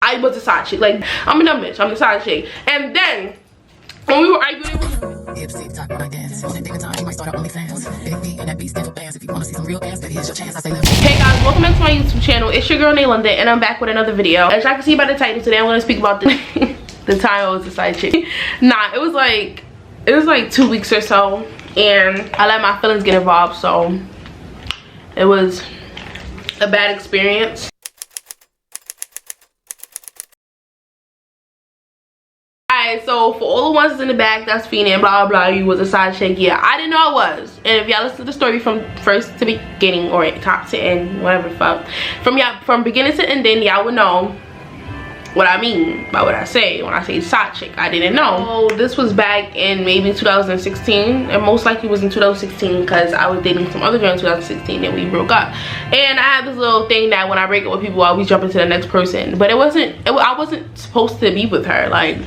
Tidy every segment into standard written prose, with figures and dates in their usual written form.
I was a side chick. Like, I'm a dumb bitch. I'm the side chick. And then when we were arguing, hey guys, welcome back to my YouTube channel. It's your girl Naylanda, and I'm back with another video. As y'all can see by the title, today I'm going to speak about the time I was a side chick. Nah, it was like 2 weeks or so, and I let my feelings get involved, so it was a bad experience. Alright, so for all the ones that's in the back that's feeling blah blah, you was a side chick. Yeah, I didn't know I was. And if y'all listen to the story from first to beginning or top to end, whatever the fuck, from beginning to end, then y'all would know what I mean by what I say when I say side chick. I didn't know. So this was back in maybe 2016, and most likely was in 2016 because I was dating some other girl in 2016 and we broke up. And I had this little thing that when I break up with people, I always jump into the next person. But I wasn't supposed to be with her. Like,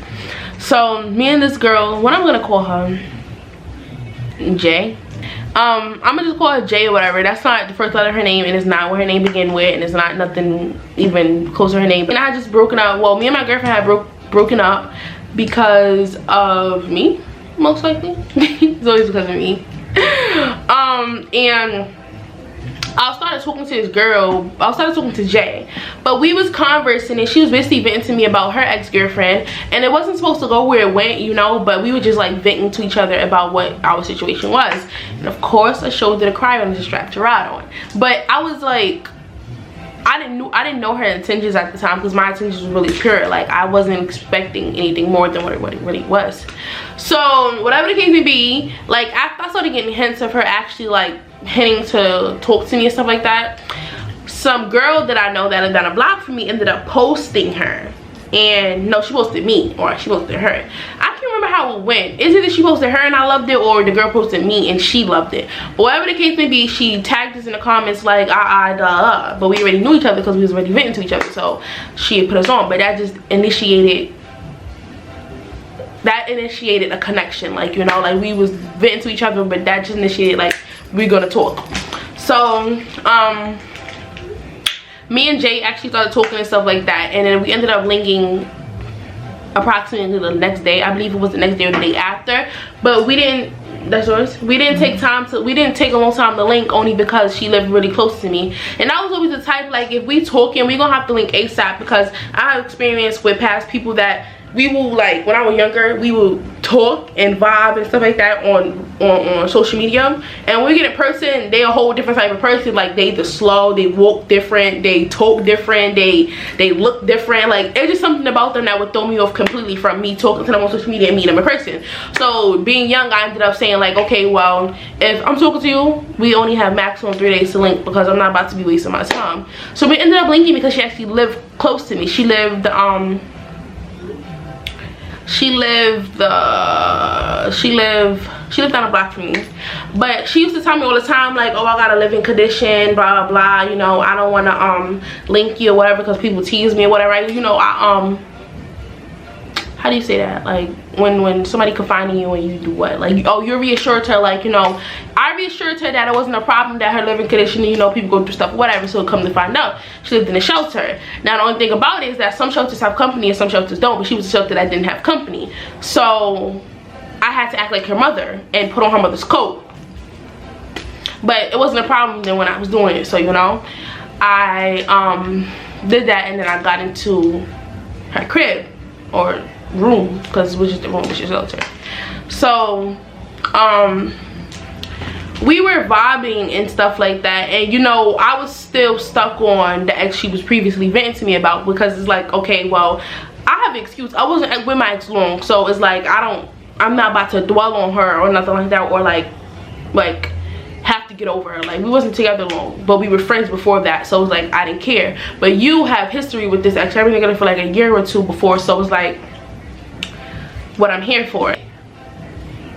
so me and this girl, what I'm gonna call her, J. I'm gonna just call her J or whatever. That's not the first letter of her name, and it's not where her name began with, and it's not nothing even close to her name. And I had just broken up. Well, me and my girlfriend had broken up because of me, most likely. It's always because of me. And I started talking to this girl. I started talking to Jay, but we was conversing, and she was basically venting to me about her ex-girlfriend, and it wasn't supposed to go where it went, you know, but we were just like venting to each other about what our situation was. And of course I showed her to cry on and just strapped her ride on. But I was like, I didn't know her intentions at the time, because my intentions was really pure. Like, I wasn't expecting anything more than what it really was. So whatever the case may be, like, after I started getting hints of her actually like hinting to talk to me and stuff like that, some girl that I know that had done a block for me ended up posting her. And no, she posted me, or she posted her. I can't remember how it went. Is it that she posted her and I loved it, or the girl posted me and she loved it? But whatever the case may be, she tagged us in the comments like but we already knew each other because we was already venting to each other, so she had put us on. But that just initiated a connection, like, you know, like we was venting to each other, but that just initiated like we're gonna talk. So me and Jay actually started talking and stuff like that, and then we ended up linking approximately the next day. I believe it was the next day or the day after, but we didn't, that's yours, we didn't take a long time to link, only because she lived really close to me. And I was always the type, like, if we talking, we gonna have to link ASAP, because I have experience with past people that we will, like, when I was younger, we will talk and vibe and stuff like that on social media, and when we get in person, they a whole different type of person. Like, they either slow, they walk different, they talk different, they look different. Like, it's just something about them that would throw me off completely from me talking to them on social media and meeting them in person. So being young, I ended up saying like, okay, well, if I'm talking to you, we only have maximum 3 days to link, because I'm not about to be wasting my time. So we ended up linking because she actually lived close to me. She lived down a block from me, but she used to tell me all the time, like, oh, I got a living condition, blah blah blah, you know, I don't want to link you or whatever, because people tease me or whatever. You know, how do you say that, like, when somebody confiding you and you do what, like, oh, you reassured her, like, you know, I reassured her that it wasn't a problem, that her living condition, you know, people go through stuff, whatever. So come to find out, she lived in a shelter. Now the only thing about it is that some shelters have company and some shelters don't, but she was a shelter that didn't have company, so I had to act like her mother and put on her mother's coat. But it wasn't a problem then when I was doing it. So, you know, I did that, and then I got into her crib, or room, because it was just a room, which is shelter. So we were vibing and stuff like that, and you know, I was still stuck on the ex she was previously venting to me about, because it's like, okay, well, I have an excuse. I wasn't with my ex long, so it's like I'm not about to dwell on her or nothing like that, or like have to get over her. Like, we wasn't together long, but we were friends before that, so it was like I didn't care. But you have history with this ex. I've been together for like a year or two before, so it's like what I'm here for.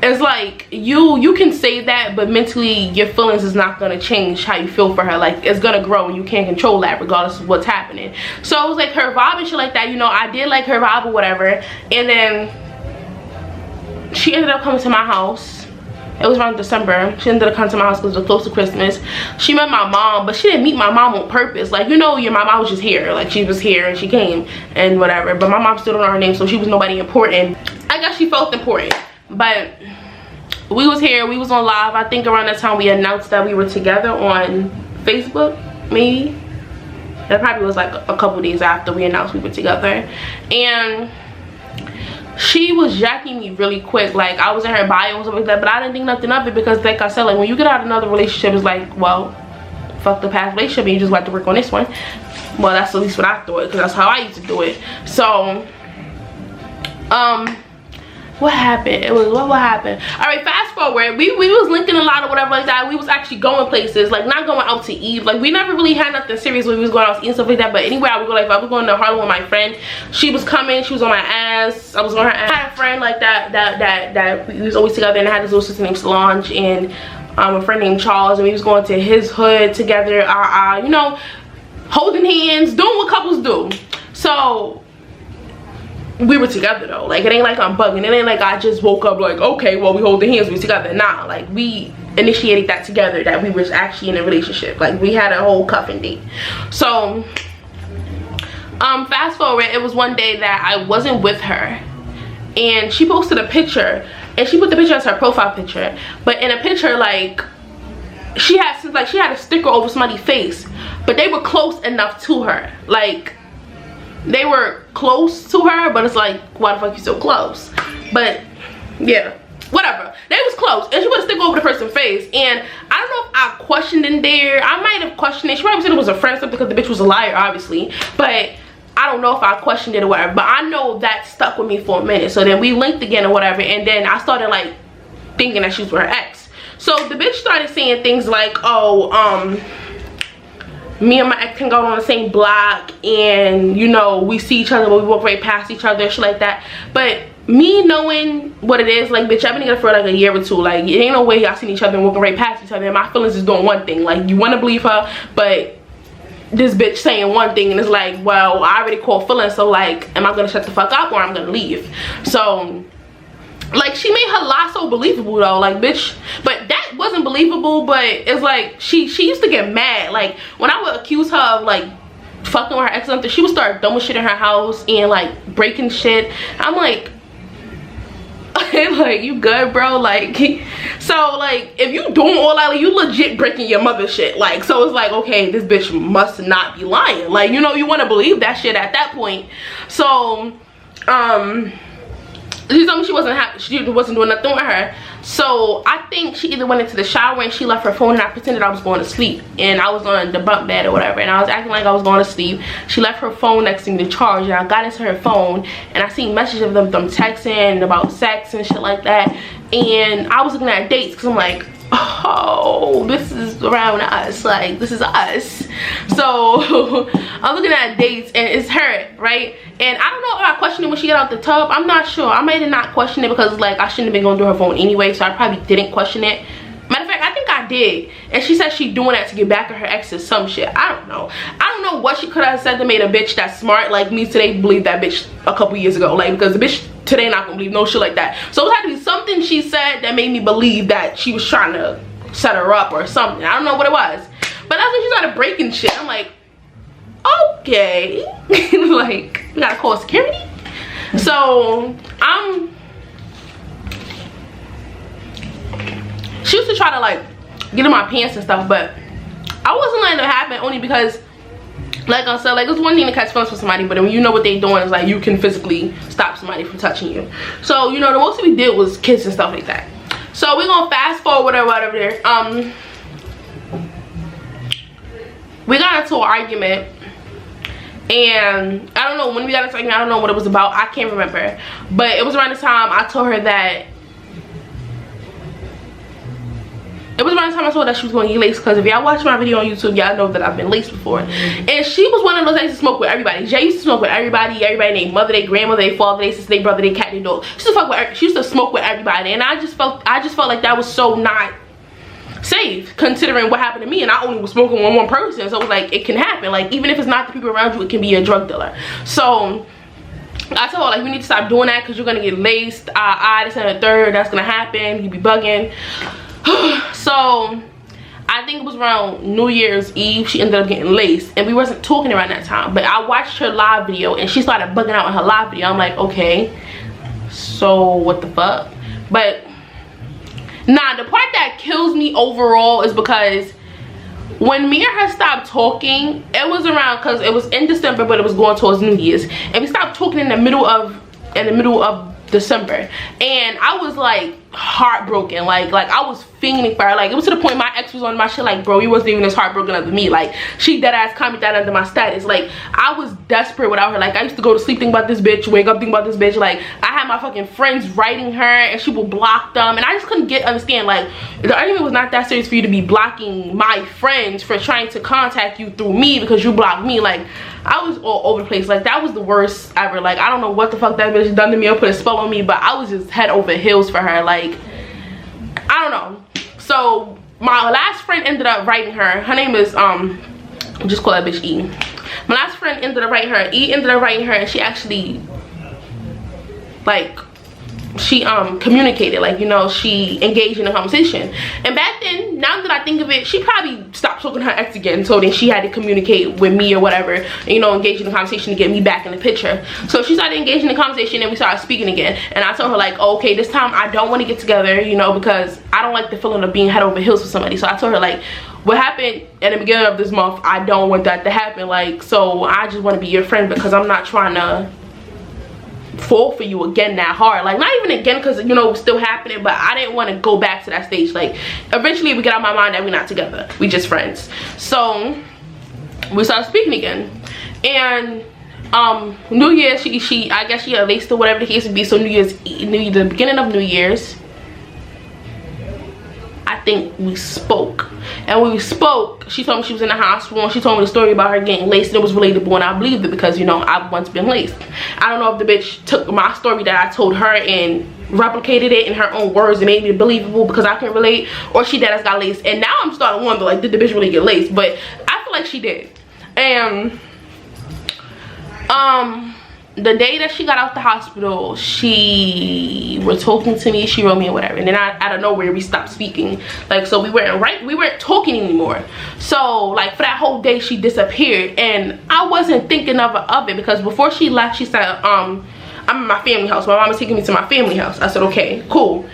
It's like you can say that, but mentally your feelings is not gonna change how you feel for her. Like, it's gonna grow, and you can't control that regardless of what's happening. So it was like her vibe and shit like that, you know. I did like her vibe or whatever, and then she ended up coming to my house It was around December. She ended up coming to my house because it was close to Christmas. She met my mom, but she didn't meet my mom on purpose. Like, you know, my mom was just here. Like, she was here and she came and whatever. But my mom still don't know her name, so she was nobody important. I guess she felt important. But we was here. We was on live. I think around that time we announced that we were together on Facebook, maybe. That probably was like a couple days after we announced we were together. And she was jacking me really quick. Like, I was in her bio and stuff like that, but I didn't think nothing of it because, like I said, like, when you get out of another relationship, it's like, well, fuck the past relationship and you just got to work on this one. Well, that's at least what I thought, because that's how I used to do it. So what happened? What happened? All right, fast forward. We was linking a lot or whatever like that. We was actually going places, like not going out to eat. Like, we never really had nothing serious when we was going out to eat and stuff like that. But anywhere I would go, like if I was going to Harlem with my friend, she was coming. She was on my ass. I was on her ass. I had a friend like that we was always together, and I had this little sister named Solange and a friend named Charles, and we was going to his hood together. You know, holding hands, doing what couples do. So we were together though. Like, it ain't like I'm bugging. It ain't like I just woke up like, okay, well, we holding hands, we together. Nah, like, we initiated that together, that we was actually in a relationship. Like, we had a whole cuffing date. So fast forward, it was one day that I wasn't with her, and she posted a picture, and she put the picture as her profile picture. But in a picture, like, she had a sticker over somebody's face, but they were close enough to her. Like, they were close to her, but it's like, why the fuck you so close? But yeah, whatever. They was close, and she put a stick over the person's face. And I don't know if I questioned in there. I might have questioned it. She probably said it was a friend, something, because the bitch was a liar, obviously. But I don't know if I questioned it or whatever. But I know that stuck with me for a minute. So then we linked again or whatever, and then I started like thinking that she was with her ex. So the bitch started saying things like, oh, me and my ex can go on the same block, and you know, we see each other but we walk right past each other, shit like that. But me knowing what it is, like, bitch, I've been together for like a year or two. Like, it ain't no way y'all seen each other and walking right past each other, and my feelings is doing one thing. Like, you want to believe her, but this bitch saying one thing, and it's like, well, I already called feelings, so like, am I gonna shut the fuck up or I'm gonna leave? So like, she made her lie so believable though, like, bitch. But that wasn't believable. But it's like, she used to get mad. Like, when I would accuse her of like fucking with her ex or something, she would start throwing shit in her house and like breaking shit. I'm like, like, you good, bro? Like, so like, if you doing all that, like, you legit breaking your mother's shit. Like, so it's like, okay, this bitch must not be lying. Like, you know, you want to believe that shit at that point. So she told me she wasn't happy, she wasn't doing nothing with her. So I think she either went into the shower and she left her phone, and I pretended I was going to sleep, and I was on the bunk bed or whatever, and I was acting like I was going to sleep. She left her phone next to me to charge, and I got into her phone, and I seen messages of them texting about sex and shit like that. And I was looking at dates, because I'm like, oh, this is around us, like, this is us. So I'm looking at dates, and it's her, right? And I don't know if I questioned it when she got out the tub. I'm not sure. I might have not questioned it because, like, I shouldn't have been going through her phone anyway, so I probably didn't question it. Matter of fact, I think I did. And she said she doing that to get back at her exes, some shit. I don't know. I don't know what she could have said that made a bitch that's smart like me today believe that bitch a couple years ago. Like, because the bitch today not gonna believe no shit like that. So it had to be something she said that made me believe that she was trying to set her up or something. I don't know what it was. But that's when she started breaking shit. I'm like, okay. Like, we gotta call security. So she used to try to like get in my pants and stuff, but I wasn't letting it happen, only because, like I said, like, it's one thing to catch feelings for somebody, but when you know what they're doing, it's like you can physically stop somebody from touching you. So, you know, the most we did was kiss and stuff like that. So we're gonna fast forward or whatever there. We got into an argument, and I don't know when we got into an argument. I don't know what it was about. I can't remember, but it was around the time I told her that she was going to get laced, because if y'all watch my video on YouTube, y'all know that I've been laced before. And she was one of those that used to smoke with everybody. Jay used to smoke with everybody named mother, their grandmother, their father, their sister, their brother, their cat, their dog. She used to smoke with everybody, and I just felt like that was so not safe, considering what happened to me. And I only was smoking with one person, so it was like, it can happen. Like, even if it's not the people around you, it can be a drug dealer. So I told her, like, you need to stop doing that because you're gonna get laced. This and the third, that's gonna happen. You be bugging. So I think it was around New Year's Eve she ended up getting laced, and we wasn't talking around that time. But I watched her live video and she started bugging out in her live video. I'm like, okay, so what the fuck? But nah, the part that kills me overall is because when me and her stopped talking, it was around, because it was in December but it was going towards New Year's, and we stopped talking in the middle of December, and I was like heartbroken, like I was fiending for her. Like, it was to the point my ex was on my shit like, bro, you wasn't even as heartbroken as me. Like, she dead ass commented that under my status. Like, I was desperate without her. Like, I used to go to sleep thinking about this bitch, wake up thinking about this bitch. Like, I had my fucking friends writing her and she would block them, and I just couldn't understand, like, the argument was not that serious for you to be blocking my friends for trying to contact you through me because you blocked me. Like, I was all over the place. Like, that was the worst ever. Like, I don't know what the fuck that bitch done to me or put a spell on me, but I was just head over heels for her. Like, I don't know. So my last friend ended up writing her. Her name is just call that bitch E. My last friend ended up writing her. E ended up writing her, and she actually, like, she communicated, like, you know, she engaged in a conversation. And back then, now that I think of it, she probably stopped talking to her ex again, so then she had to communicate with me or whatever, and, you know, engage in a conversation to get me back in the picture. So she started engaging in a conversation and we started speaking again, and I told her, like, oh, okay, this time I don't want to get together, you know, because I don't like the feeling of being head over heels with somebody. So I told her, like, what happened at the beginning of this month, I don't want that to happen. Like, so I just want to be your friend because I'm not trying to fall for you again that hard. Like, not even again because, you know, it was still happening, but I didn't want to go back to that stage. Like, eventually we get out of my mind that we're not together, we just friends. So we started speaking again, and New Year's, she I guess she got laced or whatever the case would be. So the beginning of New Year's, I think we spoke, and when we spoke, she told me she was in the hospital, and she told me the story about her getting laced, and it was relatable, and I believed it because, you know, I've once been laced. I don't know if the bitch took my story that I told her and replicated it in her own words and made me believable because I can relate, or she dead ass got laced. And now I'm starting to wonder, like, did the bitch really get laced? But I feel like she did. And the day that she got out the hospital, she was talking to me, she wrote me and whatever, and then out of nowhere we stopped speaking. Like, so we weren't talking anymore. So, like, for that whole day she disappeared, and I wasn't thinking of it because before she left, she said, I'm in my family house, my mom is taking me to my family house. I said, okay, cool.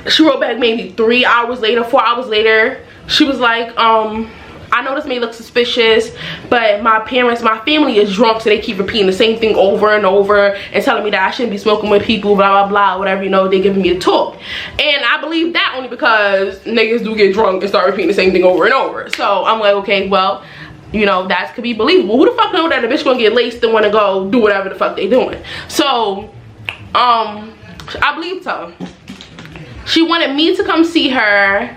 She wrote back maybe 3 hours later, 4 hours later. She was like, I know this may look suspicious, but my family is drunk, so they keep repeating the same thing over and over and telling me that I shouldn't be smoking with people, blah blah blah, whatever, you know, they giving me the talk. And I believe that only because niggas do get drunk and start repeating the same thing over and over. So I'm like, okay, well, you know, that could be believable. Who the fuck know that a bitch gonna get laced and wanna go do whatever the fuck they doing? So I believed her. She wanted me to come see her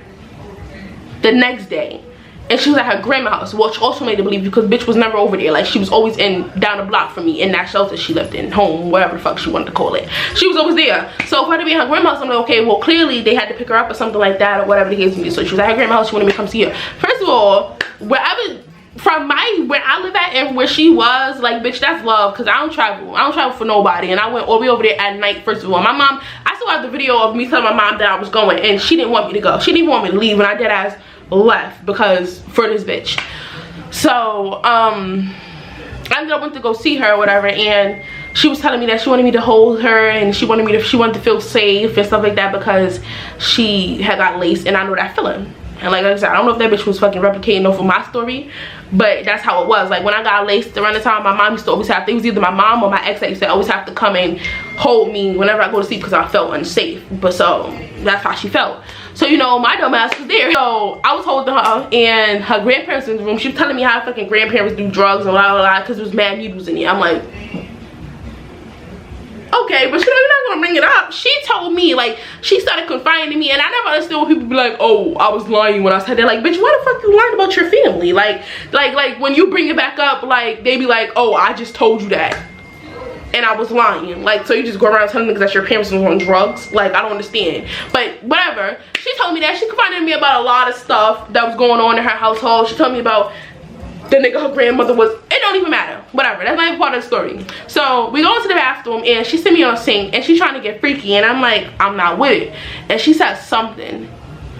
the next day, and she was at her grandma's house, which also made me believe because bitch was never over there. Like, she was always down the block from me in that shelter she lived in, home, whatever the fuck she wanted to call it. She was always there. So for her to be at her grandma's house, I'm like, okay, well, clearly they had to pick her up or something like that, or whatever the case may be. So she was at her grandma's house, she wanted me to come see her. First of all, where I live at and where she was, like, bitch, that's love, because I don't travel for nobody. And I went all the way over there at night. First of all, my mom, I still have the video of me telling my mom that I was going, and she didn't want me to go. She didn't even want me to leave, and I dead ass left because for this bitch. So I ended up went to go see her or whatever, and she was telling me that she wanted me to hold her, and she wanted to feel safe and stuff like that because she had got laced, and I know that feeling. And like I said, I don't know if that bitch was fucking replicating off of my story, but that's how it was. Like, when I got laced around the time, my mom used to always have to, it was either my mom or my ex that used to always have to come and hold me whenever I go to sleep because I felt unsafe. But so that's how she felt. So, you know, my dumb ass was there. So I was holding her, and her grandparents in the room. She was telling me how fucking grandparents do drugs and blah blah blah because there was mad needles in it. I'm like, okay, but you know, you're not gonna bring it up. She told me, like, she started confiding in me, and I never understood when people be like, oh, I was lying when I said that. Like, bitch, why the fuck you lying about your family? Like when you bring it back up, like, they be like, oh, I just told you that and I was lying. Like, so you just go around telling niggas that your parents was on drugs? Like, I don't understand. But whatever. She told me that. She confided in me about a lot of stuff that was going on in her household. She told me about the nigga her grandmother was. It don't even matter. Whatever. That's not even part of the story. So we go into the bathroom and she sent me on a sink and she's trying to get freaky and I'm like, I'm not with it. And she said something.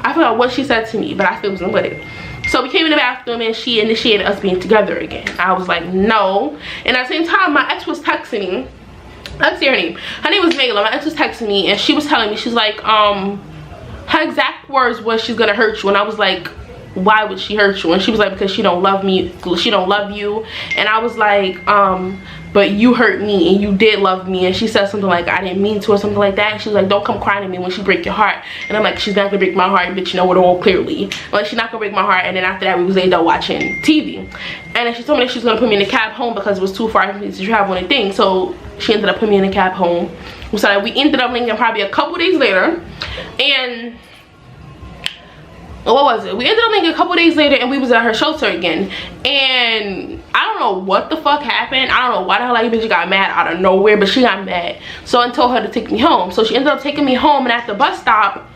I forgot what she said to me, but I still wasn't with it. So we came in the bathroom and she initiated us being together again. I was like, no. And at the same time, my ex was texting me. Let's see her name. Her name was Megla. My ex was texting me and she was telling me, she's like, her exact words was she's gonna hurt you. And I was like, why would she hurt you? And she was like, because she don't love me, she don't love you. And I was like, but you hurt me and you did love me. And she said something like, I didn't mean to, or something like that. And she was like, don't come crying to me when she break your heart. And I'm like, she's not gonna break my heart, bitch, you know it all clearly. Like, she's not gonna break my heart. And then after that, we was laid out watching TV. And then she told me that she was gonna put me in a cab home because it was too far for me to travel and thing. So she ended up putting me in a cab home. So we ended up linking probably a couple days later. And what was it? We ended up linking a couple days later and we was at her shelter again. And I don't know what the fuck happened. I don't know why the hell that bitch got mad out of nowhere, but she got mad. So I told her to take me home. So she ended up taking me home, and at the bus stop,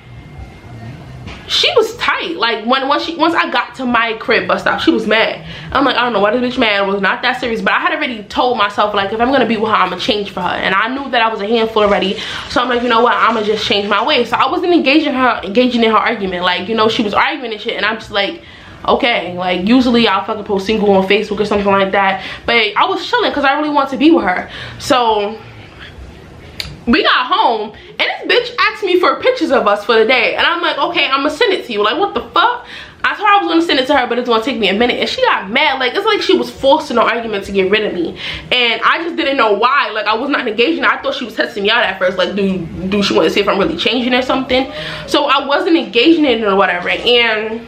she was tight. Like once I got to my crib bus stop, she was mad. I'm like, I don't know why this bitch mad. It was not that serious, but I had already told myself, like, if I'm gonna be with her, I'm gonna change for her. And I knew that I was a handful already, so I'm like, you know what, I'm gonna just change my ways. So I wasn't engaging in her argument. Like, you know, she was arguing and shit, and I'm just like, okay. Like, usually I'll fucking post single on Facebook or something like that, but I was chilling because I really wanted to be with her. So we got home and this bitch asked me for pictures of us for the day, and I'm like, okay, I'm gonna send it to you. Like, what the fuck? I told her I was gonna send it to her, but it's gonna take me a minute. And she got mad. Like, it's like she was forcing an argument to get rid of me, and I just didn't know why. Like, I was not engaging. I thought she was testing me out at first, like, do she want to see if I'm really changing or something. So I wasn't engaging in it or whatever. And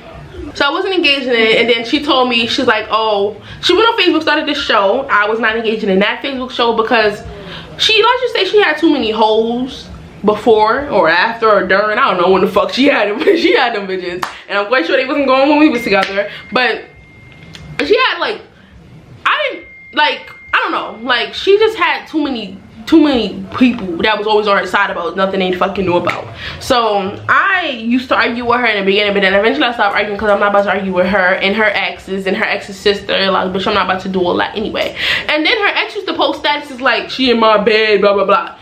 so I wasn't engaging in it, and then she told me, she's like, oh, she went on Facebook, started this show. I was not engaging in that Facebook show because let's just say she had too many hoes before or after or during. I don't know when the fuck she had them. She had them bitches, and I'm quite sure they wasn't going when we was together. But she had, like, I don't know, like, she just had too many people that was always on her side about nothing they fucking knew about. So I used to argue with her in the beginning, but then eventually I stopped arguing because I'm not about to argue with her and her exes and her ex's sister. Like, bitch, I'm not about to do all that anyway. And then her ex used to post statuses like, she in my bed, blah blah blah.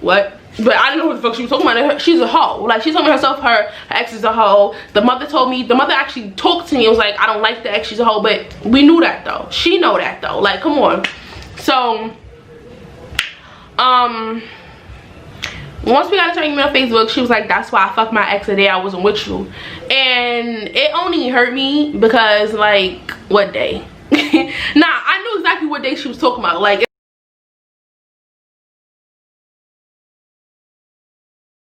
What? But I didn't know what the fuck she was talking about. She's a hoe. Like, she told me herself her ex is a hoe. The mother told me, the mother actually talked to me. It was like, I don't like the ex, she's a hoe. But we knew that though. She know that though. Like, come on. So once we got into argument on Facebook, she was like, that's why I fucked my ex the day I wasn't with you. And it only hurt me because, like, what day? Nah, I knew exactly what day she was talking about. Like,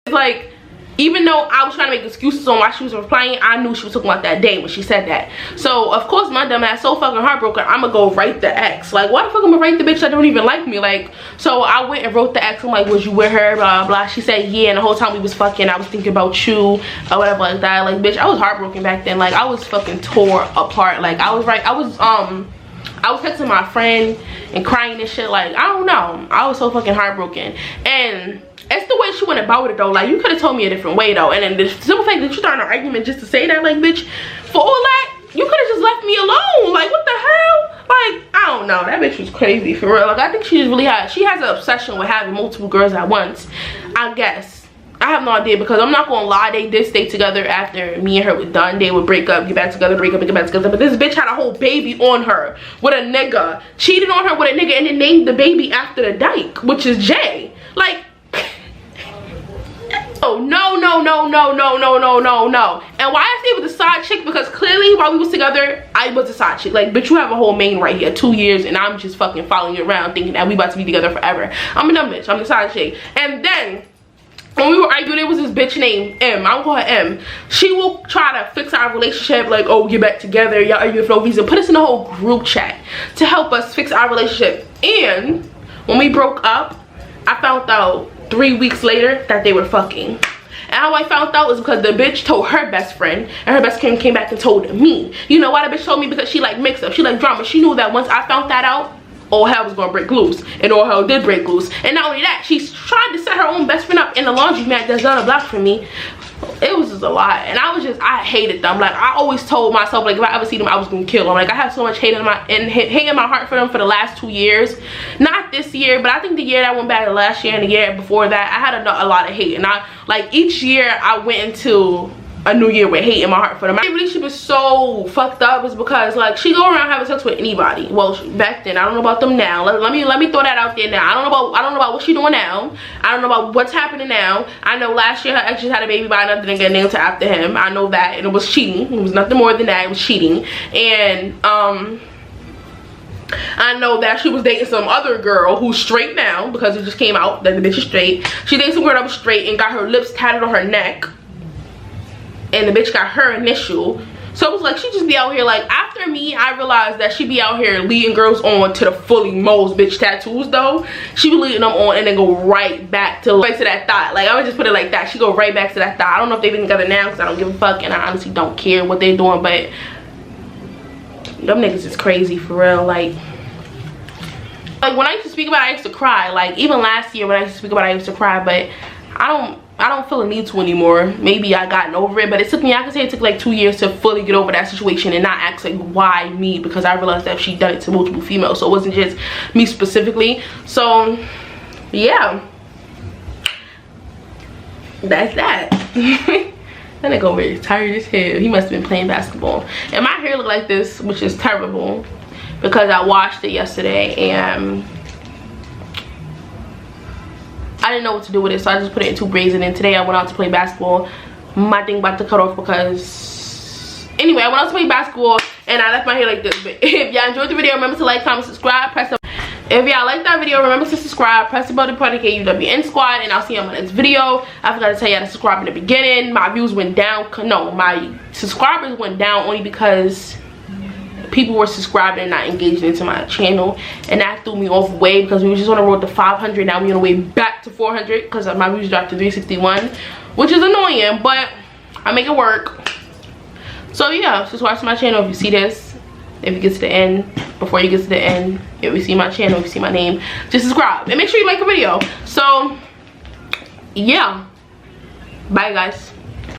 it's like, even though I was trying to make excuses on why she was replying, I knew she was talking about that day when she said that. So of course my dumb ass, so fucking heartbroken, I'm gonna go write the ex. Like, why the fuck am I gonna write the bitch that don't even like me? Like, so I went and wrote the ex. I'm like, was you with her, blah blah blah. She said yeah, and the whole time we was fucking I was thinking about you or whatever like that. Like, bitch, I was heartbroken back then. Like, I was fucking tore apart. Like, I was texting my friend and crying and shit. Like, I don't know, I was so fucking heartbroken. And it's the way she went about it though. Like, you could have told me a different way though. And then the simple fact that you started an argument just to say that, like, bitch, for all that, you could have just left me alone. Like, what the hell? Like, I don't know, that bitch was crazy for real. Like, I think she has an obsession with having multiple girls at once, I guess. I have no idea, because I'm not gonna lie, they did stay together after me and her were done. They would break up, get back together, break up, and get back together. But this bitch had a whole baby on her with a nigga, cheated on her with a nigga, and then named the baby after the dyke, which is Jay. Like, oh, no. And why I say it was a side chick, because clearly while we was together, I was a side chick. Like, bitch, you have a whole main right here, 2 years, and I'm just fucking following you around thinking that we about to be together forever. I'm a dumb bitch, I'm the side chick. And then when we were arguing, there was this bitch named M. I'm gonna call her M. She will try to fix our relationship, like, oh, get back together, y'all arguing for no reason. Put us in a whole group chat to help us fix our relationship. And when we broke up, I found out 3 weeks later that they were fucking. And how I found out was because the bitch told her best friend, and her best friend came back and told me. You know why the bitch told me? Because she like mix up, she like drama. She knew that once I found that out, all hell was gonna break loose, and all hell did break loose. And not only that, she's trying to set her own best friend up in the laundromat that's down a block from me It was just a lot, and I hated them. Like, I always told myself, like, if I ever see them, I was gonna kill them. Like, I have so much hate in my heart for them for the last 2 years. Not this year, but I think the year that I went back to last year and the year before that, I had a lot of hate. And I, like, each year I went into a new year with hate in my heart for them. My relationship is so fucked up is because, like, she go around having sex with anybody. Well, back then, I don't know about them now. Let me throw that out there now. I don't know about what she doing now. I don't know about what's happening now. I know last year her ex just had a baby by another nigga named after him. I know that, and it was cheating. It was nothing more than that. It was cheating. And I know that she was dating some other girl who's straight now, because it just came out that the bitch is straight. She dated some girl that was straight and got her lips tatted on her neck. And the bitch got her initial. So it was like, she just be out here, like, after me, I realized that she be out here leading girls on to the fully most bitch tattoos though. She be leading them on and then go right back to that thought. Like, I would just put it like that. She go right back to that thought. I don't know if they've been together now because I don't give a fuck, and I honestly don't care what they're doing, but them niggas is crazy for real. Like when I used to speak about it, I used to cry. Like, even last year when I used to speak about it, I used to cry, but I don't feel a need to anymore. Maybe I gotten over it, but it took me, I can say it took like 2 years to fully get over that situation and not ask like, why me? Because I realized that she done it to multiple females, so it wasn't just me specifically. So yeah, that's that. That nigga over here tired as hell. He must have been playing basketball. And my hair look like this, which is terrible because I washed it yesterday and I didn't know what to do with it, so I just put it in 2 braids. And then today I went out to play basketball. My thing about to cut off because, anyway, I went out to play basketball and I left my hair like this. But if y'all enjoyed the video, remember to like, comment, subscribe, press the. If y'all like that video, remember to subscribe, press the button, part of the KUWN squad, and I'll see you on my next video. I forgot to tell y'all to subscribe in the beginning. My views went down. No, my subscribers went down only because people were subscribing and not engaging into my channel, and that threw me off way because we were just on the road to 500. Now we're on the way back to 400 because my views dropped to 361, which is annoying, but I make it work. So yeah, subscribe to my channel if you see this. If you get to the end, before you get to the end, if you see my channel, if you see my name, just subscribe and make sure you like the video. So yeah, bye guys.